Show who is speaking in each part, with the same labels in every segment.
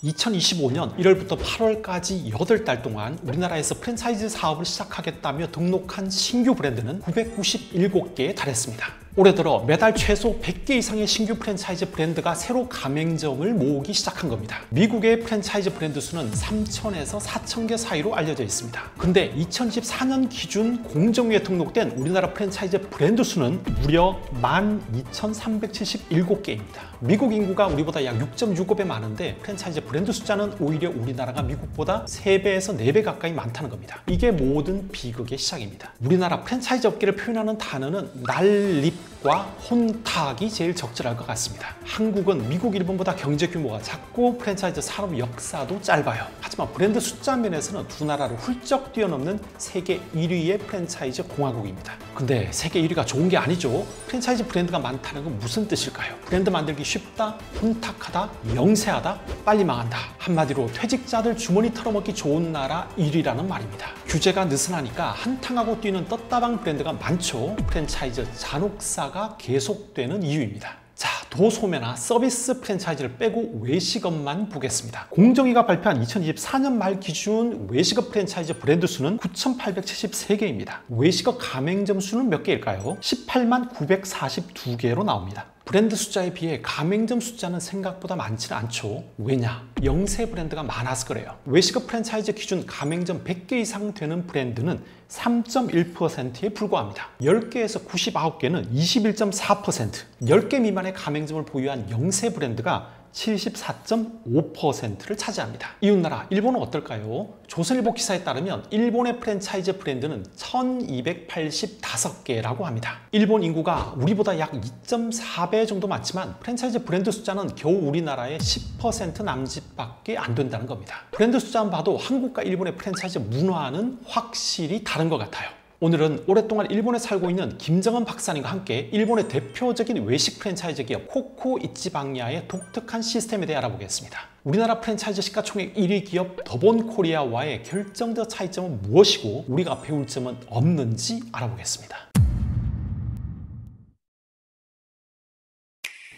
Speaker 1: 2025년 1월부터 8월까지 8달 동안 우리나라에서 프랜차이즈 사업을 시작하겠다며 등록한 신규 브랜드는 997개에 달했습니다. 올해 들어 매달 최소 100개 이상의 신규 프랜차이즈 브랜드가 새로 가맹점을 모으기 시작한 겁니다. 미국의 프랜차이즈 브랜드 수는 3,000에서 4,000개 사이로 알려져 있습니다. 근데 2024년 기준 공정위에 등록된 우리나라 프랜차이즈 브랜드 수는 무려 12,377개입니다. 미국 인구가 우리보다 약 6.65배 많은데 프랜차이즈 브랜드 숫자는 오히려 우리나라가 미국보다 3배에서 4배 가까이 많다는 겁니다. 이게 모든 비극의 시작입니다. 우리나라 프랜차이즈 업계를 표현하는 단어는 난립과 혼탁이 제일 적절할 것 같습니다. 한국은 미국, 일본보다 경제 규모가 작고 프랜차이즈 산업 역사도 짧아요. 하지만 브랜드 숫자 면에서는 두 나라를 훌쩍 뛰어넘는 세계 1위의 프랜차이즈 공화국입니다. 근데 세계 1위가 좋은 게 아니죠. 프랜차이즈 브랜드가 많다는 건 무슨 뜻일까요? 브랜드 만들기 쉽다, 혼탁하다, 영세하다, 빨리 망한다. 한마디로 퇴직자들 주머니 털어먹기 좋은 나라 1위라는 말입니다. 규제가 느슨하니까 한탕하고 뛰는 떴다방 브랜드가 많죠. 프랜차이즈 잔혹사가 계속되는 이유입니다. 자, 도소매나 서비스 프랜차이즈를 빼고 외식업만 보겠습니다. 공정위가 발표한 2024년 말 기준 외식업 프랜차이즈 브랜드 수는 9,873개입니다. 외식업 가맹점 수는 몇 개일까요? 18만 942개로 나옵니다. 브랜드 숫자에 비해 가맹점 숫자는 생각보다 많지는 않죠. 왜냐? 영세 브랜드가 많아서 그래요. 외식업 프랜차이즈 기준 가맹점 100개 이상 되는 브랜드는 3.1%에 불과합니다. 10개에서 99개는 21.4%, 10개 미만의 가맹점을 보유한 영세 브랜드가 74.5%를 차지합니다. 이웃나라 일본은 어떨까요? 조선일보 기사에 따르면 일본의 프랜차이즈 브랜드는 1,285개라고 합니다. 일본 인구가 우리보다 약 2.4배 정도 많지만 프랜차이즈 브랜드 숫자는 겨우 우리나라의 10% 남짓밖에 안 된다는 겁니다. 브랜드 숫자만 봐도 한국과 일본의 프랜차이즈 문화는 확실히 다른 것 같아요. 오늘은 오랫동안 일본에 살고 있는 김정은 박사님과 함께 일본의 대표적인 외식 프랜차이즈 기업 코코 이치방야의 독특한 시스템에 대해 알아보겠습니다. 우리나라 프랜차이즈 시가총액 1위 기업 더본코리아와의 결정적 차이점은 무엇이고 우리가 배울 점은 없는지 알아보겠습니다.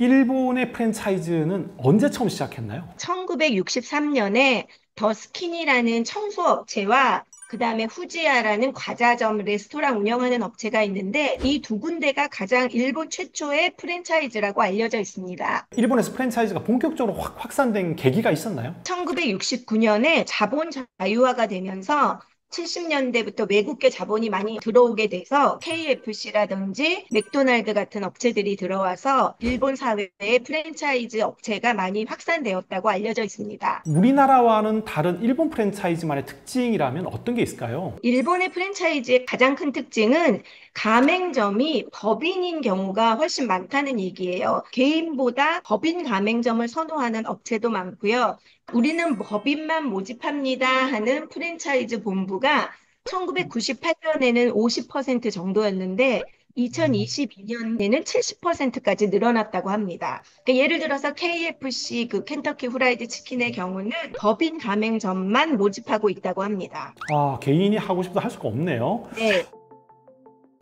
Speaker 1: 일본의 프랜차이즈는 언제 처음 시작했나요?
Speaker 2: 1963년에 더 스킨이라는 청소업체와 그 다음에 후지야라는 과자점 레스토랑 운영하는 업체가 있는데 이 두 군데가 가장 일본 최초의 프랜차이즈라고 알려져 있습니다.
Speaker 1: 일본에서 프랜차이즈가 본격적으로 확산된 계기가 있었나요?
Speaker 2: 1969년에 자본 자유화가 되면서 70년대부터 외국계 자본이 많이 들어오게 돼서 KFC라든지 맥도날드 같은 업체들이 들어와서 일본 사회에 프랜차이즈 업체가 많이 확산되었다고 알려져 있습니다.
Speaker 1: 우리나라와는 다른 일본 프랜차이즈만의 특징이라면 어떤 게 있을까요?
Speaker 2: 일본의 프랜차이즈의 가장 큰 특징은 가맹점이 법인인 경우가 훨씬 많다는 얘기예요. 개인보다 법인 가맹점을 선호하는 업체도 많고요. 우리는 법인만 모집합니다 하는 프랜차이즈 본부가 1998년에는 50% 정도였는데 2022년에는 70%까지 늘어났다고 합니다. 그러니까 예를 들어서 KFC, 켄터키 후라이드 치킨의 경우는 법인 가맹점만 모집하고 있다고 합니다.
Speaker 1: 개인이 하고 싶어도 할 수가 없네요.
Speaker 2: 네.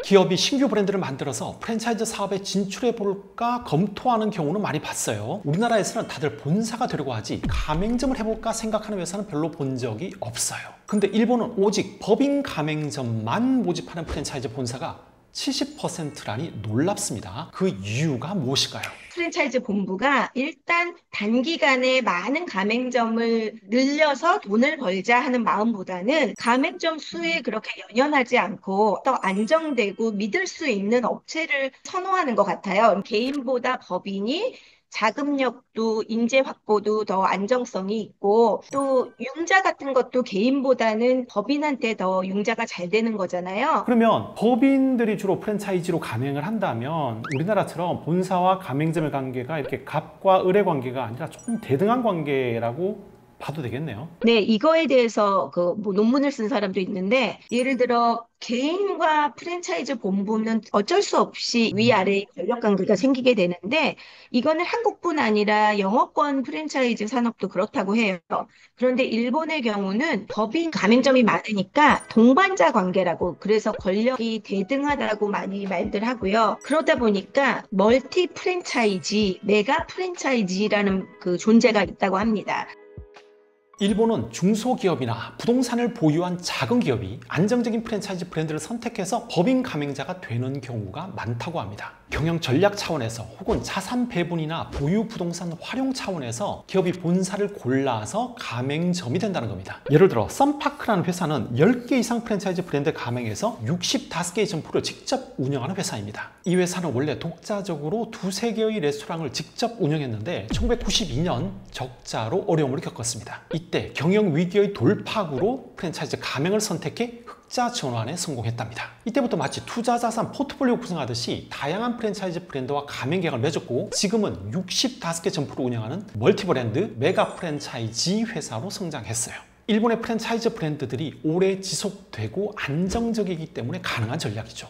Speaker 1: 기업이 신규 브랜드를 만들어서 프랜차이즈 사업에 진출해 볼까 검토하는 경우는 많이 봤어요. 우리나라에서는 다들 본사가 되려고 하지 가맹점을 해볼까 생각하는 회사는 별로 본 적이 없어요. 근데 일본은 오직 법인 가맹점만 모집하는 프랜차이즈 본사가 70%라니 놀랍습니다. 그 이유가 무엇일까요?
Speaker 2: 프랜차이즈 본부가 일단 단기간에 많은 가맹점을 늘려서 돈을 벌자 하는 마음보다는 가맹점 수에 그렇게 연연하지 않고 더 안정되고 믿을 수 있는 업체를 선호하는 것 같아요. 개인보다 법인이 자금력도 인재 확보도 더 안정성이 있고 또 융자 같은 것도 개인보다는 법인한테 더 융자가 잘 되는 거잖아요.
Speaker 1: 그러면 법인들이 주로 프랜차이즈로 가맹을 한다면 우리나라처럼 본사와 가맹점의 관계가 이렇게 갑과 을의 관계가 아니라 조금 대등한 관계라고 봐도 되겠네요.
Speaker 2: 네, 이거에 대해서 논문을 쓴 사람도 있는데, 예를 들어, 개인과 프랜차이즈 본부는 어쩔 수 없이 위아래의 권력 관계가 생기게 되는데, 이거는 한국뿐 아니라 영어권 프랜차이즈 산업도 그렇다고 해요. 그런데 일본의 경우는 법인 가맹점이 많으니까 동반자 관계라고, 그래서 권력이 대등하다고 많이 말들 하고요. 그러다 보니까 멀티 프랜차이즈, 메가 프랜차이즈라는 그 존재가 있다고 합니다.
Speaker 1: 일본은 중소기업이나 부동산을 보유한 작은 기업이 안정적인 프랜차이즈 브랜드를 선택해서 법인 가맹자가 되는 경우가 많다고 합니다. 경영 전략 차원에서 혹은 자산 배분이나 보유 부동산 활용 차원에서 기업이 본사를 골라서 가맹점이 된다는 겁니다. 예를 들어 썬파크라는 회사는 10개 이상 프랜차이즈 브랜드 가맹에서 65개의 점포를 직접 운영하는 회사입니다. 이 회사는 원래 독자적으로 두세 개의 레스토랑을 직접 운영했는데 1992년 적자로 어려움을 겪었습니다. 이때 경영 위기의 돌파구로 프랜차이즈 가맹을 선택해 흑자 전환에 성공했답니다. 이때부터 마치 투자 자산 포트폴리오 구성하듯이 다양한 프랜차이즈 브랜드와 가맹 계약을 맺었고 지금은 65개 점포를 운영하는 멀티 브랜드 메가 프랜차이즈 회사로 성장했어요. 일본의 프랜차이즈 브랜드들이 오래 지속되고 안정적이기 때문에 가능한 전략이죠.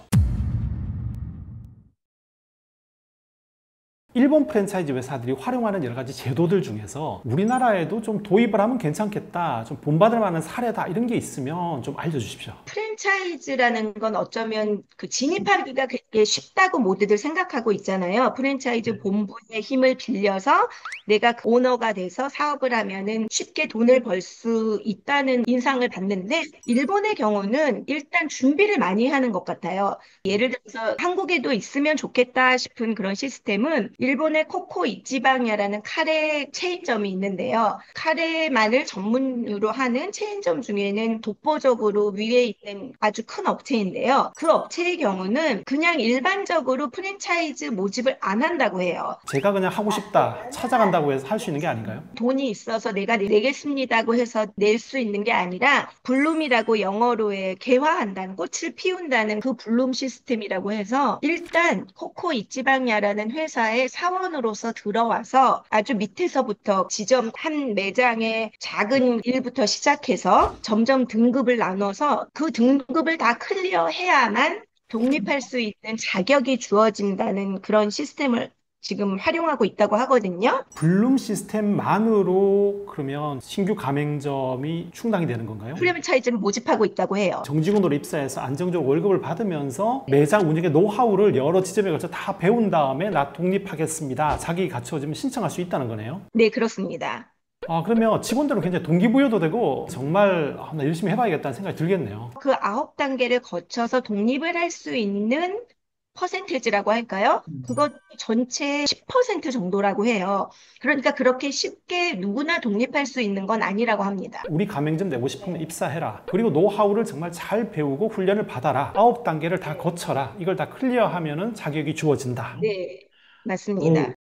Speaker 1: 일본 프랜차이즈 회사들이 활용하는 여러 가지 제도들 중에서 우리나라에도 좀 도입을 하면 괜찮겠다, 좀 본받을 만한 사례다 이런 게 있으면 좀 알려주십시오.
Speaker 2: 프랜차이즈라는 건 어쩌면 그 진입하기가 되게 쉽다고 모두들 생각하고 있잖아요. 프랜차이즈 본부의 힘을 빌려서 내가 그 오너가 돼서 사업을 하면은 쉽게 돈을 벌 수 있다는 인상을 받는데 일본의 경우는 일단 준비를 많이 하는 것 같아요. 예를 들어서 한국에도 있으면 좋겠다 싶은 그런 시스템은 일본의 코코 이치방야라는 카레 체인점이 있는데요. 카레만을 전문으로 하는 체인점 중에는 독보적으로 위에 있는 아주 큰 업체인데요. 그 업체의 경우는 그냥 일반적으로 프랜차이즈 모집을 안 한다고 해요.
Speaker 1: 제가 그냥 하고 싶다, 찾아간다고 해서 할 수 있는 게 아닌가요?
Speaker 2: 돈이 있어서 내가 내겠습니다고 해서 낼 수 있는 게 아니라 블룸이라고 영어로의 개화한다는, 꽃을 피운다는 그 블룸 시스템이라고 해서 일단 코코 이치방야라는 회사의 사원으로서 들어와서 아주 밑에서부터 지점 한 매장의 작은 일부터 시작해서 점점 등급을 나눠서 그 등급을 다 클리어해야만 독립할 수 있는 자격이 주어진다는 그런 시스템을 지금 활용하고 있다고 하거든요.
Speaker 1: 블룸 시스템만으로 그러면 신규 가맹점이 충당이 되는 건가요?
Speaker 2: 프랜차이즈를 모집하고 있다고 해요.
Speaker 1: 정직원으로 입사해서 안정적으로 월급을 받으면서 매장 운영의 노하우를 여러 지점에 걸쳐 다 배운 다음에 나 독립하겠습니다. 자격이 갖춰지면 신청할 수 있다는 거네요.
Speaker 2: 네, 그렇습니다.
Speaker 1: 그러면 직원들은 굉장히 동기부여도 되고 정말 나 열심히 해봐야겠다는 생각이 들겠네요.
Speaker 2: 그 9단계를 거쳐서 독립을 할 수 있는 퍼센테이지라고 할까요? 그것 전체의 10% 정도라고 해요. 그러니까 그렇게 쉽게 누구나 독립할 수 있는 건 아니라고 합니다.
Speaker 1: 우리 가맹점 내고 싶으면 입사해라. 그리고 노하우를 정말 잘 배우고 훈련을 받아라. 9단계를 다 거쳐라. 이걸 다 클리어하면은 자격이 주어진다.
Speaker 2: 네, 맞습니다.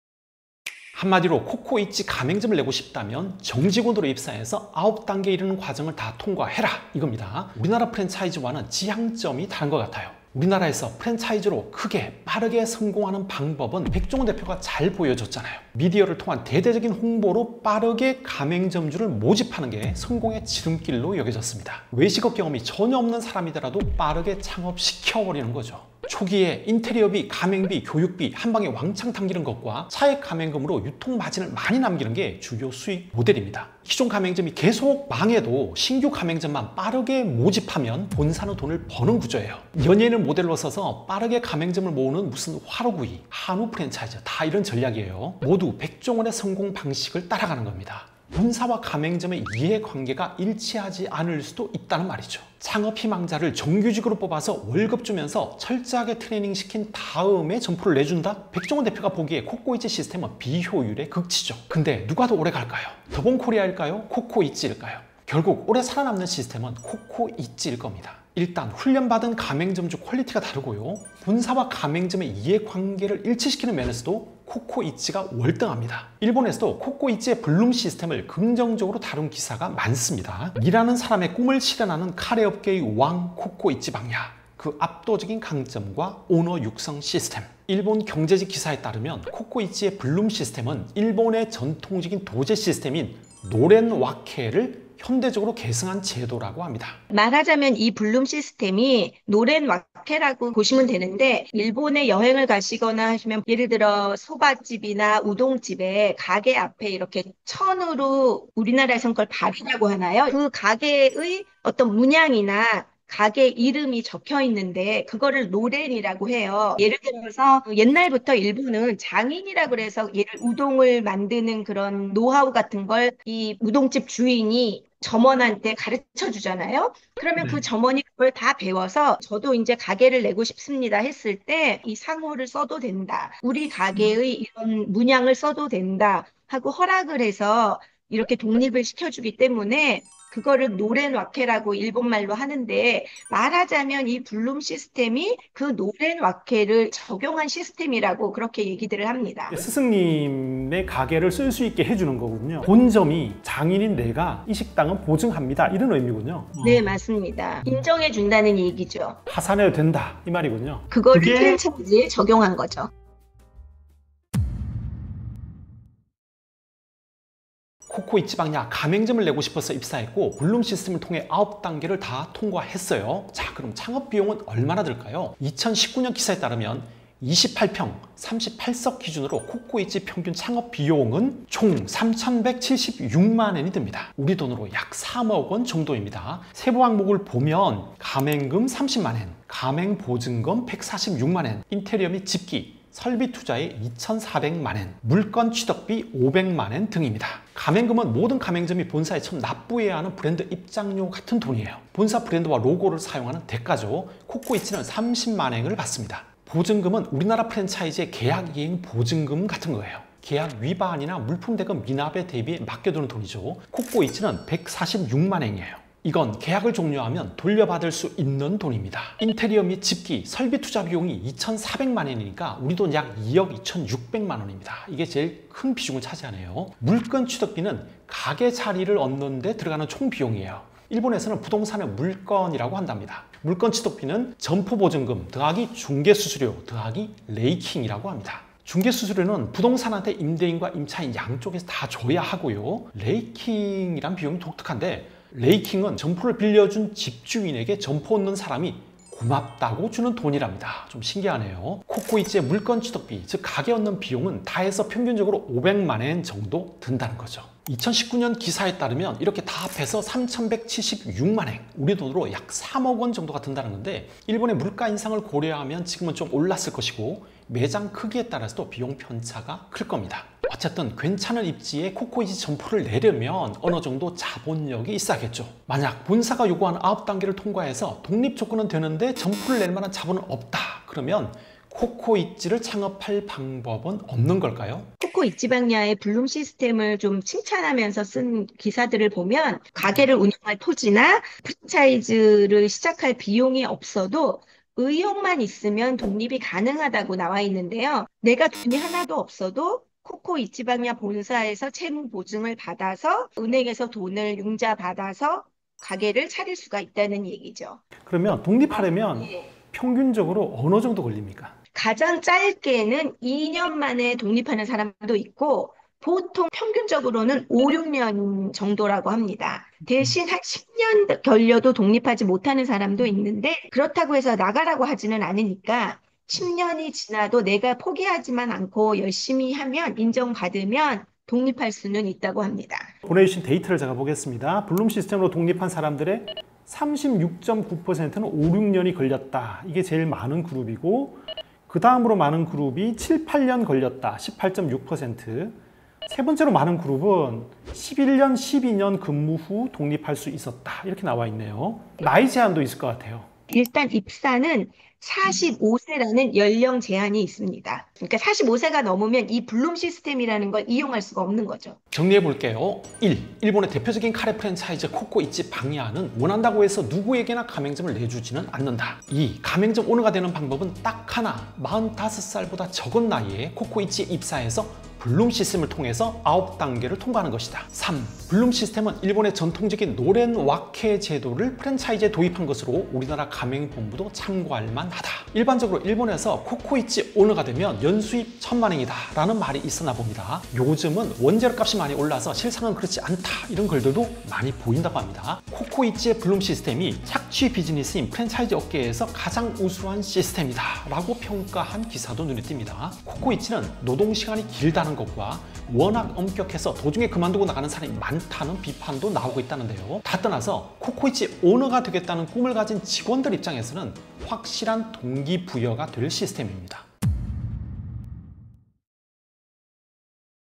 Speaker 1: 한마디로 코코이치 가맹점을 내고 싶다면 정직원으로 입사해서 9단계 이르는 과정을 다 통과해라 이겁니다. 우리나라 프랜차이즈와는 지향점이 다른 것 같아요. 우리나라에서 프랜차이즈로 크게 빠르게 성공하는 방법은 백종원 대표가 잘 보여줬잖아요. 미디어를 통한 대대적인 홍보로 빠르게 가맹점주를 모집하는 게 성공의 지름길로 여겨졌습니다. 외식업 경험이 전혀 없는 사람이더라도 빠르게 창업시켜버리는 거죠. 초기에 인테리어비, 가맹비, 교육비 한 방에 왕창 당기는 것과 차액 가맹금으로 유통 마진을 많이 남기는 게 주요 수익 모델입니다. 기존 가맹점이 계속 망해도 신규 가맹점만 빠르게 모집하면 본사는 돈을 버는 구조예요. 연예인을 모델로 써서 빠르게 가맹점을 모으는 무슨 화로구이, 한우 프랜차이즈 다 이런 전략이에요. 모두 백종원의 성공 방식을 따라가는 겁니다. 본사와 가맹점의 이해관계가 일치하지 않을 수도 있다는 말이죠. 창업 희망자를 정규직으로 뽑아서 월급 주면서 철저하게 트레이닝 시킨 다음에 점포를 내준다? 백종원 대표가 보기에 코코이치 시스템은 비효율의 극치죠. 근데 누가 더 오래 갈까요? 더본코리아일까요? 코코이치일까요? 결국 오래 살아남는 시스템은 코코이치일 겁니다. 일단 훈련받은 가맹점주 퀄리티가 다르고요. 본사와 가맹점의 이해관계를 일치시키는 면에서도 코코이치가 월등합니다. 일본에서도 코코이치의 블룸 시스템을 긍정적으로 다룬 기사가 많습니다. 일하는 사람의 꿈을 실현하는 카레업계의 왕 코코이치 방야. 그 압도적인 강점과 오너 육성 시스템. 일본 경제지 기사에 따르면 코코이치의 블룸 시스템은 일본의 전통적인 도제 시스템인 노렌 와케를 현대적으로 계승한 제도라고 합니다.
Speaker 2: 말하자면 이 블룸 시스템이 노렌 와케라고 보시면 되는데 일본에 여행을 가시거나 하시면 예를 들어 소바집이나 우동집에 가게 앞에 이렇게 천으로 우리나라에선 그걸 발이라고 하나요? 그 가게의 어떤 문양이나 가게 이름이 적혀 있는데 그거를 노렌이라고 해요. 예를 들어서 옛날부터 일본은 장인이라고 그래서 우동을 만드는 그런 노하우 같은 걸 이 우동집 주인이 점원한테 가르쳐 주잖아요. 그러면
Speaker 1: 네.
Speaker 2: 그 점원이 그걸 다 배워서 저도 이제 가게를 내고 싶습니다 했을 때 이 상호를 써도 된다. 우리 가게의 이런 문양을 써도 된다 하고 허락을 해서 이렇게 독립을 시켜주기 때문에 그거를 노렌와케라고 일본말로 하는데 말하자면 이 블룸 시스템이 그 노렌와케를 적용한 시스템이라고 그렇게 얘기들을 합니다.
Speaker 1: 스승님의 가게를 쓸 수 있게 해주는 거군요. 본점이 장인인 내가 이 식당은 보증합니다. 이런 의미군요.
Speaker 2: 네, 맞습니다. 인정해 준다는 얘기죠.
Speaker 1: 하산해도 된다 이 말이군요.
Speaker 2: 그걸 프랜차이즈에 적용한 거죠.
Speaker 1: 코코 이치방야 가맹점을 내고 싶어서 입사했고 블룸 시스템을 통해 9단계를 다 통과했어요. 자, 그럼 창업 비용은 얼마나 들까요? 2019년 기사에 따르면 28평 38석 기준으로 코코이치 평균 창업 비용은 총 3,176만 원이 듭니다. 우리 돈으로 약 3억 원 정도입니다. 세부 항목을 보면 가맹금 30만 원, 가맹 보증금 146만 원, 인테리어 및 집기, 설비 투자에 2,400만 원, 물건 취득비 500만 원 등입니다. 가맹금은 모든 가맹점이 본사에 처음 납부해야 하는 브랜드 입장료 같은 돈이에요. 본사 브랜드와 로고를 사용하는 대가죠. 코코이치는 30만 원을 받습니다. 보증금은 우리나라 프랜차이즈의 계약 이행 보증금 같은 거예요. 계약 위반이나 물품 대금 미납에 대비해 맡겨두는 돈이죠. 코코이치는 146만 원이에요. 이건 계약을 종료하면 돌려받을 수 있는 돈입니다. 인테리어 및 집기, 설비 투자 비용이 2,400만 원이니까 우리 돈 약 2억 2,600만 원입니다. 이게 제일 큰 비중을 차지하네요. 물건 취득비는 가게 자리를 얻는 데 들어가는 총 비용이에요. 일본에서는 부동산의 물건이라고 한답니다. 물건 취득비는 점포보증금 더하기 중개수수료 더하기 레이킹이라고 합니다. 중개수수료는 부동산한테 임대인과 임차인 양쪽에서 다 줘야 하고요. 레이킹이란 비용이 독특한데 레이킹은 점포를 빌려준 집주인에게 점포 얻는 사람이 고맙다고 주는 돈이랍니다. 좀 신기하네요. 코코이치의 물건 취득비, 즉 가게 얻는 비용은 다 해서 평균적으로 500만 원 정도 든다는 거죠. 2019년 기사에 따르면 이렇게 다 합해서 3,176만 원, 우리 돈으로 약 3억 원 정도가 든다는 건데 일본의 물가 인상을 고려하면 지금은 좀 올랐을 것이고 매장 크기에 따라서도 비용 편차가 클 겁니다. 어쨌든 괜찮은 입지에 코코이치 점포를 내려면 어느 정도 자본력이 있어야겠죠. 만약 본사가 요구하는 9단계를 통과해서 독립 조건은 되는데 점포를 낼 만한 자본은 없다. 그러면 코코이치를 창업할 방법은 없는 걸까요?
Speaker 2: 코코이치방야의 블룸 시스템을 좀 칭찬하면서 쓴 기사들을 보면 가게를 운영할 토지나 프랜차이즈를 시작할 비용이 없어도 의욕만 있으면 독립이 가능하다고 나와 있는데요. 내가 돈이 하나도 없어도 코코이치방야 본사에서 채무 보증을 받아서 은행에서 돈을 융자 받아서 가게를 차릴 수가 있다는 얘기죠.
Speaker 1: 그러면 독립하려면 평균적으로 어느 정도 걸립니까?
Speaker 2: 가장 짧게는 2년 만에 독립하는 사람도 있고 보통 평균적으로는 5, 6년 정도라고 합니다. 대신 한 10년 걸려도 독립하지 못하는 사람도 있는데 그렇다고 해서 나가라고 하지는 않으니까 10년이 지나도 내가 포기하지만 않고 열심히 하면 인정받으면 독립할 수는 있다고 합니다.
Speaker 1: 보내주신 데이터를 제가 보겠습니다. 블룸 시스템으로 독립한 사람들의 36.9%는 5, 6년이 걸렸다. 이게 제일 많은 그룹이고 그 다음으로 많은 그룹이 7, 8년 걸렸다. 18.6%. 세 번째로 많은 그룹은 11년, 12년 근무 후 독립할 수 있었다. 이렇게 나와 있네요. 나이 제한도 있을 것 같아요.
Speaker 2: 일단 입사는 45세라는 연령 제한이 있습니다. 그러니까 45세가 넘으면 이 블룸 시스템이라는 걸 이용할 수가 없는 거죠.
Speaker 1: 정리해 볼게요. 1. 일본의 대표적인 카레 프랜차이즈 코코이치 방야는 원한다고 해서 누구에게나 가맹점을 내주지는 않는다. 2. 가맹점 오너가 되는 방법은 딱 하나, 45살보다 적은 나이에 코코이치에 입사해서 블룸 시스템을 통해서 9단계를 통과하는 것이다. 3. 블룸 시스템은 일본의 전통적인 노렌와케 제도를 프랜차이즈에 도입한 것으로 우리나라 가맹본부도 참고할 만하다. 일반적으로 일본에서 코코이치 오너가 되면 연수입 1,000만 원이다 라는 말이 있었나 봅니다. 요즘은 원재료 값이 많이 올라서 실상은 그렇지 않다 이런 글들도 많이 보인다고 합니다. 코코이치의 블룸 시스템이 착취 비즈니스인 프랜차이즈 업계에서 가장 우수한 시스템이다 라고 평가한 기사도 눈에 띕니다. 코코이치는 노동시간이 길다는 없다는 것과 워낙 엄격해서 도중에 그만두고 나가는 사람이 많다는 비판도 나오고 있다는데요. 다 떠나서 코코이치 오너가 되겠다는 꿈을 가진 직원들 입장에서는 확실한 동기부여가 될 시스템입니다.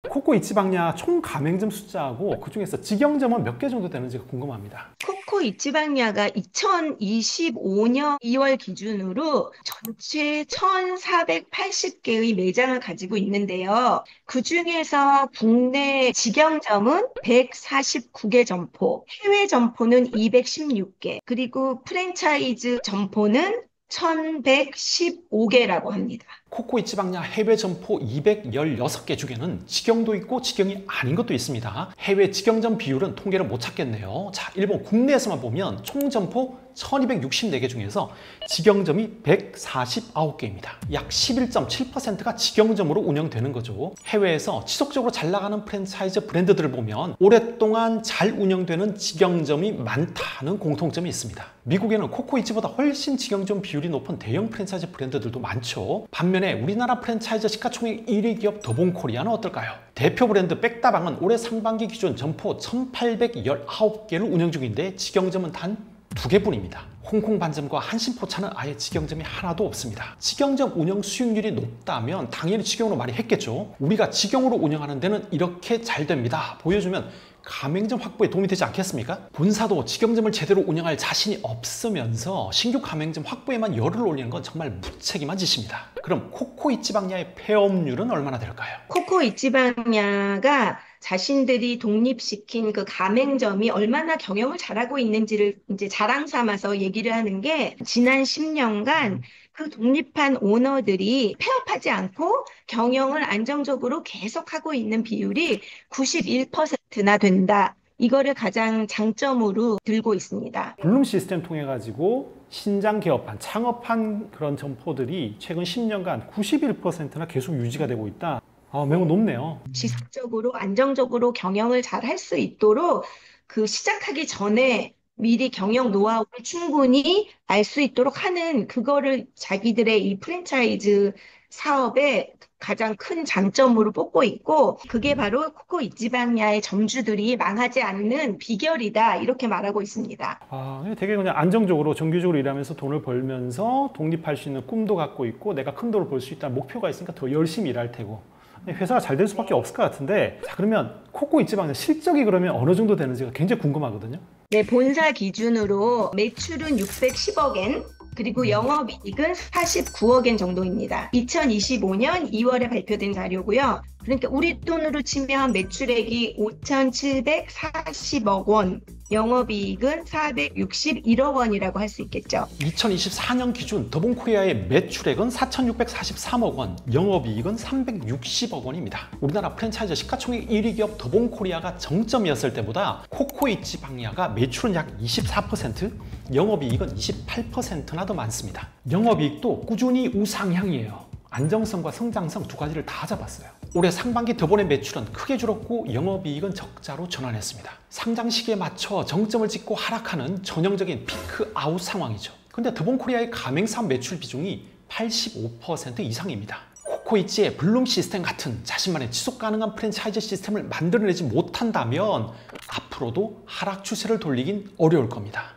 Speaker 1: 코코이치방야 총 가맹점 숫자하고 그중에서 직영점은 몇 개 정도 되는지 궁금합니다.
Speaker 2: 코코이치방야가 2025년 2월 기준으로 전체 1,480개의 매장을 가지고 있는데요. 그중에서 국내 직영점은 149개 점포, 해외 점포는 216개, 그리고 프랜차이즈 점포는 1,115개라고 합니다.
Speaker 1: 코코이치방야 해외 점포 216개 중에는 직영도 있고 직영이 아닌 것도 있습니다. 해외 직영점 비율은 통계를 못 찾겠네요. 자, 일본 국내에서만 보면 총 점포 1264개 중에서 직영점이 149개입니다. 약 11.7%가 직영점으로 운영되는 거죠. 해외에서 지속적으로 잘 나가는 프랜차이즈 브랜드들을 보면 오랫동안 잘 운영되는 직영점이 많다는 공통점이 있습니다. 미국에는 코코이치보다 훨씬 직영점 비율이 높은 대형 프랜차이즈 브랜드들도 많죠. 반면에 우리나라 프랜차이즈 시가총액 1위 기업 더본코리아는 어떨까요? 대표 브랜드 백다방은 올해 상반기 기준 점포 1,819개를 운영 중인데 직영점은 단 2개뿐입니다. 홍콩 반점과 한신포차는 아예 직영점이 하나도 없습니다. 직영점 운영 수익률이 높다면 당연히 직영으로 많이 했겠죠. 우리가 직영으로 운영하는 데는 이렇게 잘 됩니다 보여주면 가맹점 확보에 도움이 되지 않겠습니까? 본사도 직영점을 제대로 운영할 자신이 없으면서 신규 가맹점 확보에만 열을 올리는 건 정말 무책임한 짓입니다. 그럼 코코이치방야의 폐업률은 얼마나 될까요?
Speaker 2: 코코이치방야가 자신들이 독립시킨 그 가맹점이 얼마나 경영을 잘하고 있는지를 이제 자랑 삼아서 얘기를 하는 게 지난 10년간 그 독립한 오너들이 폐업하지 않고 경영을 안정적으로 계속하고 있는 비율이 91%나 된다. 이거를 가장 장점으로 들고 있습니다.
Speaker 1: 블룸 시스템 통해 가지고 신장 개업한 창업한 그런 점포들이 최근 10년간 91%나 계속 유지가 되고 있다. 매우 높네요.
Speaker 2: 지속적으로 안정적으로 경영을 잘 할 수 있도록 그 시작하기 전에 미리 경영 노하우를 충분히 알 수 있도록 하는 그거를 자기들의 이 프랜차이즈 사업의 가장 큰 장점으로 뽑고 있고 그게 바로 코코이치방야의 점주들이 망하지 않는 비결이다 이렇게 말하고 있습니다.
Speaker 1: 되게 그냥 안정적으로 정규적으로 일하면서 돈을 벌면서 독립할 수 있는 꿈도 갖고 있고 내가 큰 돈을 벌 수 있다는 목표가 있으니까 더 열심히 일할 테고 회사가 잘 될 수밖에 없을 것 같은데 자, 그러면 코코이치방야 실적이 그러면 어느 정도 되는지가 굉장히 궁금하거든요.
Speaker 2: 네, 본사 기준으로 매출은 610억엔 그리고 영업이익은 49억엔 정도입니다. 2025년 2월에 발표된 자료고요. 그러니까 우리 돈으로 치면 매출액이 5,740억 원, 영업이익은 461억 원이라고 할 수 있겠죠.
Speaker 1: 2024년 기준 더본코리아의 매출액은 4,643억 원, 영업이익은 360억 원입니다. 우리나라 프랜차이즈 시가총액 1위 기업 더본코리아가 정점이었을 때보다 코코이치방야가 매출은 약 24%, 영업이익은 28%나 더 많습니다. 영업이익도 꾸준히 우상향이에요. 안정성과 성장성 두 가지를 다 잡았어요. 올해 상반기 더본의 매출은 크게 줄었고 영업이익은 적자로 전환했습니다. 상장 시기에 맞춰 정점을 찍고 하락하는 전형적인 피크 아웃 상황이죠. 근데 더본코리아의 가맹사업 매출 비중이 85% 이상입니다. 코코이치의 블룸 시스템 같은 자신만의 지속 가능한 프랜차이즈 시스템을 만들어내지 못한다면 앞으로도 하락 추세를 돌리긴 어려울 겁니다.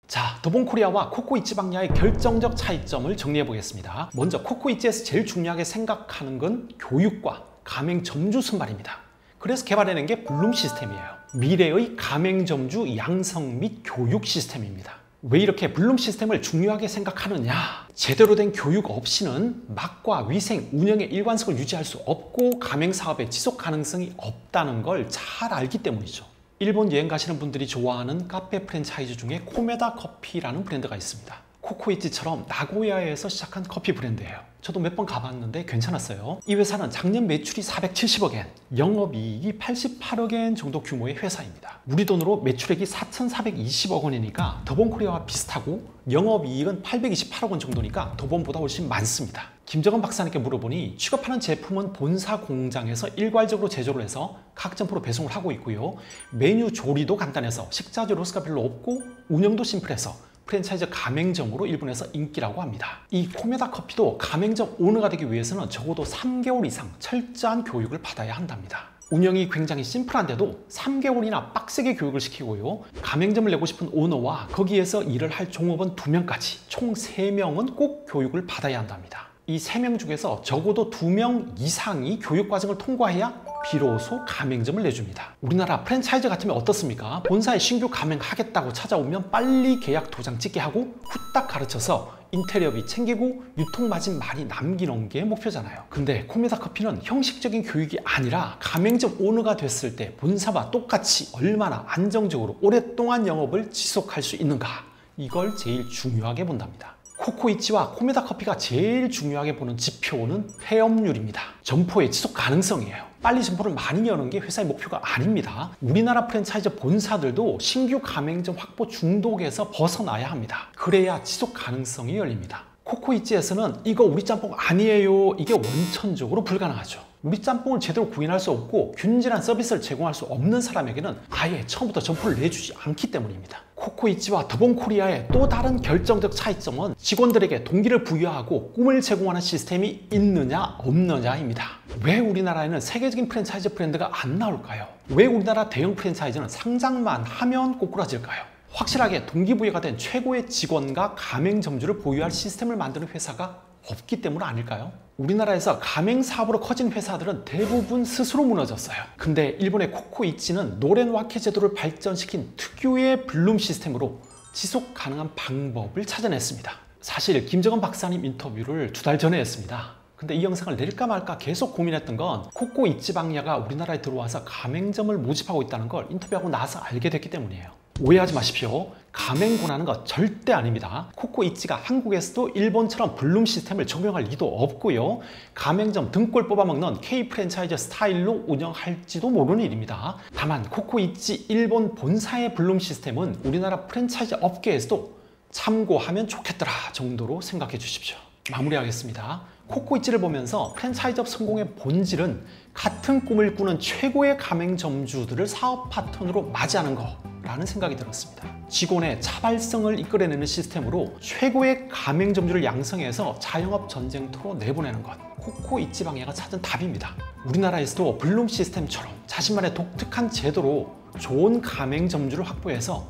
Speaker 1: 자, 더본코리아와 코코이치방야의 결정적 차이점을 정리해 보겠습니다. 먼저 코코이치에서 제일 중요하게 생각하는 건 교육과 가맹점주 선발입니다. 그래서 개발해낸 게 블룸 시스템이에요. 미래의 가맹점주 양성 및 교육 시스템입니다. 왜 이렇게 블룸 시스템을 중요하게 생각하느냐? 제대로 된 교육 없이는 맛과 위생, 운영의 일관성을 유지할 수 없고 가맹사업의 지속 가능성이 없다는 걸 잘 알기 때문이죠. 일본 여행 가시는 분들이 좋아하는 카페 프랜차이즈 중에 코메다 커피라는 브랜드가 있습니다. 코코이치처럼 나고야에서 시작한 커피 브랜드예요. 저도 몇 번 가봤는데 괜찮았어요. 이 회사는 작년 매출이 470억엔, 영업이익이 88억엔 정도 규모의 회사입니다. 우리 돈으로 매출액이 4,420억 원이니까 더본코리아와 비슷하고 영업이익은 828억 원 정도니까 더본보다 훨씬 많습니다. 김정은 박사님께 물어보니 취급하는 제품은 본사 공장에서 일괄적으로 제조를 해서 각 점포로 배송을 하고 있고요. 메뉴 조리도 간단해서 식자재 로스가 별로 없고 운영도 심플해서 프랜차이즈 가맹점으로 일본에서 인기라고 합니다. 이 코메다 커피도 가맹점 오너가 되기 위해서는 적어도 3개월 이상 철저한 교육을 받아야 한답니다. 운영이 굉장히 심플한데도 3개월이나 빡세게 교육을 시키고요. 가맹점을 내고 싶은 오너와 거기에서 일을 할 종업원 2명까지 총 3명은 꼭 교육을 받아야 한답니다. 이 3명 중에서 적어도 2명 이상이 교육과정을 통과해야 비로소 가맹점을 내줍니다. 우리나라 프랜차이즈 같으면 어떻습니까? 본사에 신규 가맹하겠다고 찾아오면 빨리 계약 도장 찍게 하고 후딱 가르쳐서 인테리어비 챙기고 유통마진 많이 남기는 게 목표잖아요. 근데 코메다 커피는 형식적인 교육이 아니라 가맹점 오너가 됐을 때 본사와 똑같이 얼마나 안정적으로 오랫동안 영업을 지속할 수 있는가, 이걸 제일 중요하게 본답니다. 코코이치와 코메다 커피가 제일 중요하게 보는 지표는 폐업률입니다. 점포의 지속 가능성이에요. 빨리 점포를 많이 여는 게 회사의 목표가 아닙니다. 우리나라 프랜차이즈 본사들도 신규 가맹점 확보 중독에서 벗어나야 합니다. 그래야 지속 가능성이 열립니다. 코코이치에서는 이거 우리 짬뽕 아니에요, 이게 원천적으로 불가능하죠. 우리 짬뽕을 제대로 구현할 수 없고 균질한 서비스를 제공할 수 없는 사람에게는 아예 처음부터 점포를 내주지 않기 때문입니다. 코코이치와 더본코리아의 또 다른 결정적 차이점은 직원들에게 동기를 부여하고 꿈을 제공하는 시스템이 있느냐 없느냐입니다. 왜 우리나라에는 세계적인 프랜차이즈 브랜드가 안 나올까요? 왜 우리나라 대형 프랜차이즈는 상장만 하면 꼬꾸라질까요? 확실하게 동기부여가 된 최고의 직원과 가맹점주를 보유할 시스템을 만드는 회사가 없기 때문 아닐까요? 우리나라에서 가맹 사업으로 커진 회사들은 대부분 스스로 무너졌어요. 근데 일본의 코코이치는 노렌와케 제도를 발전시킨 특유의 블룸 시스템으로 지속 가능한 방법을 찾아냈습니다. 사실 김정은 박사님 인터뷰를 2달 전에 했습니다. 근데 이 영상을 낼까 말까 계속 고민했던 건 코코이치방야가 우리나라에 들어와서 가맹점을 모집하고 있다는 걸 인터뷰하고 나서 알게 됐기 때문이에요. 오해하지 마십시오. 가맹 권하는 거 절대 아닙니다. 코코이치가 한국에서도 일본처럼 블룸 시스템을 적용할 리도 없고요. 가맹점 등골 뽑아먹는 K 프랜차이즈 스타일로 운영할지도 모르는 일입니다. 다만 코코이치 일본 본사의 블룸 시스템은 우리나라 프랜차이즈 업계에서도 참고하면 좋겠더라 정도로 생각해 주십시오. 마무리하겠습니다. 코코이치를 보면서 프랜차이즈업 성공의 본질은 같은 꿈을 꾸는 최고의 가맹점주들을 사업 파트너로 맞이하는 거라는 생각이 들었습니다. 직원의 자발성을 이끌어내는 시스템으로 최고의 가맹점주를 양성해서 자영업 전쟁터로 내보내는 것, 코코이치 방야가 찾은 답입니다. 우리나라에서도 블룸 시스템처럼 자신만의 독특한 제도로 좋은 가맹점주를 확보해서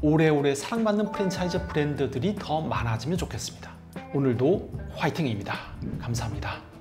Speaker 1: 오래오래 사랑받는 프랜차이즈 브랜드들이 더 많아지면 좋겠습니다. 오늘도 화이팅입니다. 감사합니다.